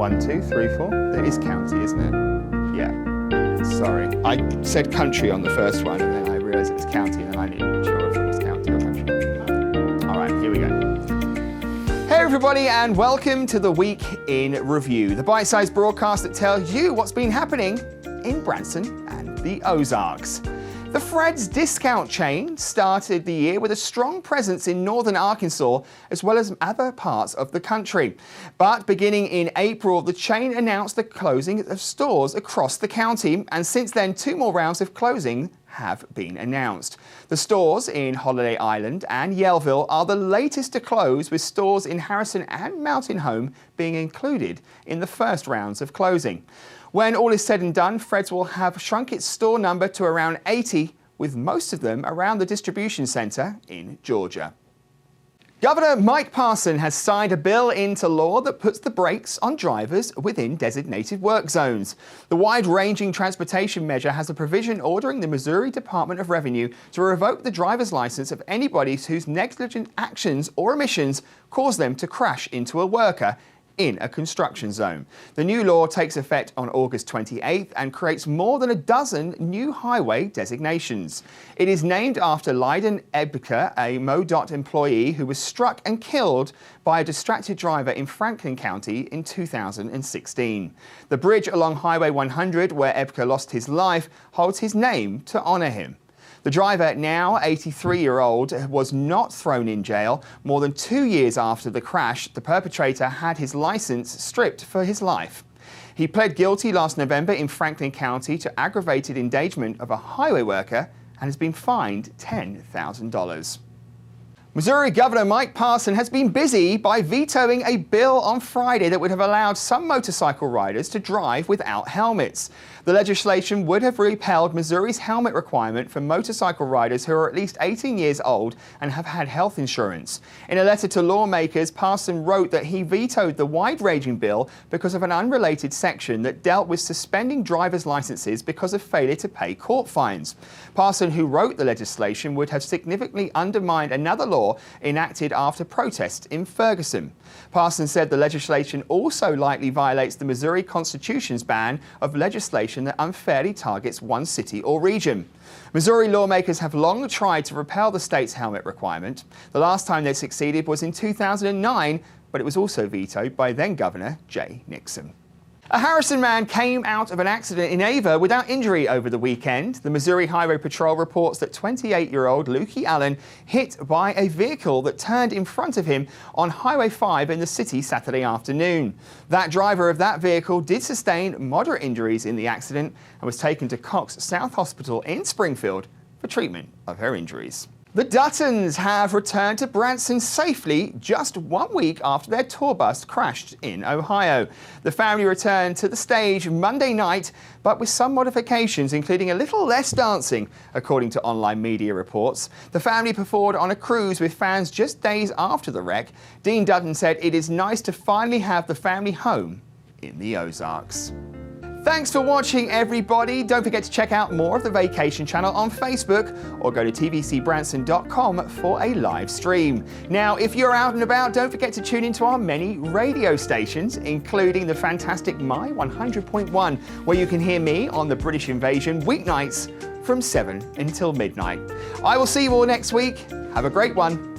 1, 2, 3, 4. It is county, isn't it? Yeah. Sorry. I said country on the first one, and then I realised it was county, and then I didn't sure if it was county or country. All right, here we go. Hey everybody, and welcome to the Week in Review, the bite-sized broadcast that tells you what's been happening in Branson and the Ozarks. The Fred's discount chain started the year with a strong presence in northern Arkansas as well as other parts of the country. But beginning in April, the chain announced the closing of stores across the county, and since then 2 more rounds of closing have been announced. The stores in Holiday Island and Yellville are the latest to close, with stores in Harrison and Mountain Home being included in the first rounds of closing. When all is said and done, Fred's will have shrunk its store number to around 80, with most of them around the distribution centre in Georgia. Governor Mike Parson has signed a bill into law that puts the brakes on drivers within designated work zones. The wide-ranging transportation measure has a provision ordering the Missouri Department of Revenue to revoke the driver's license of anybody whose negligent actions or omissions cause them to crash into a worker in a construction zone. The new law takes effect on August 28th and creates more than a dozen new highway designations. It is named after Lyden Ebker, a MoDOT employee who was struck and killed by a distracted driver in Franklin County in 2016. The bridge along Highway 100, where Ebker lost his life, holds his name to honor him. The driver, now 83-year-old, was not thrown in jail. More than 2 years after the crash, the perpetrator had his license stripped for his life. He pled guilty last November in Franklin County to aggravated endangerment of a highway worker and has been fined $10,000. Missouri Governor Mike Parson has been busy by vetoing a bill on Friday that would have allowed some motorcycle riders to drive without helmets. The legislation would have repealed Missouri's helmet requirement for motorcycle riders who are at least 18 years old and have had health insurance. In a letter to lawmakers, Parson wrote that he vetoed the wide-ranging bill because of an unrelated section that dealt with suspending driver's licenses because of failure to pay court fines. Parson, who wrote the legislation, would have significantly undermined another law enacted after protests in Ferguson. Parson said the legislation also likely violates the Missouri Constitution's ban of legislation that unfairly targets one city or region. Missouri lawmakers have long tried to repeal the state's helmet requirement. The last time they succeeded was in 2009, but it was also vetoed by then-Governor Jay Nixon. A Harrison man came out of an accident in Ava without injury over the weekend. The Missouri Highway Patrol reports that 28-year-old Lukey Allen hit by a vehicle that turned in front of him on Highway 5 in the city Saturday afternoon. That driver of that vehicle did sustain moderate injuries in the accident and was taken to Cox South Hospital in Springfield for treatment of her injuries. The Duttons have returned to Branson safely just 1 week after their tour bus crashed in Ohio. The family returned to the stage Monday night, but with some modifications, including a little less dancing, according to online media reports. The family performed on a cruise with fans just days after the wreck. Dean Dutton said it is nice to finally have the family home in the Ozarks. Thanks for watching, everybody. Don't forget to check out more of the Vacation Channel on Facebook or go to tvcbranson.com for a live stream. Now, if you're out and about, don't forget to tune into our many radio stations, including the fantastic My 100.1, where you can hear me on the British Invasion weeknights from 7 until midnight. I will see you all next week. Have a great one.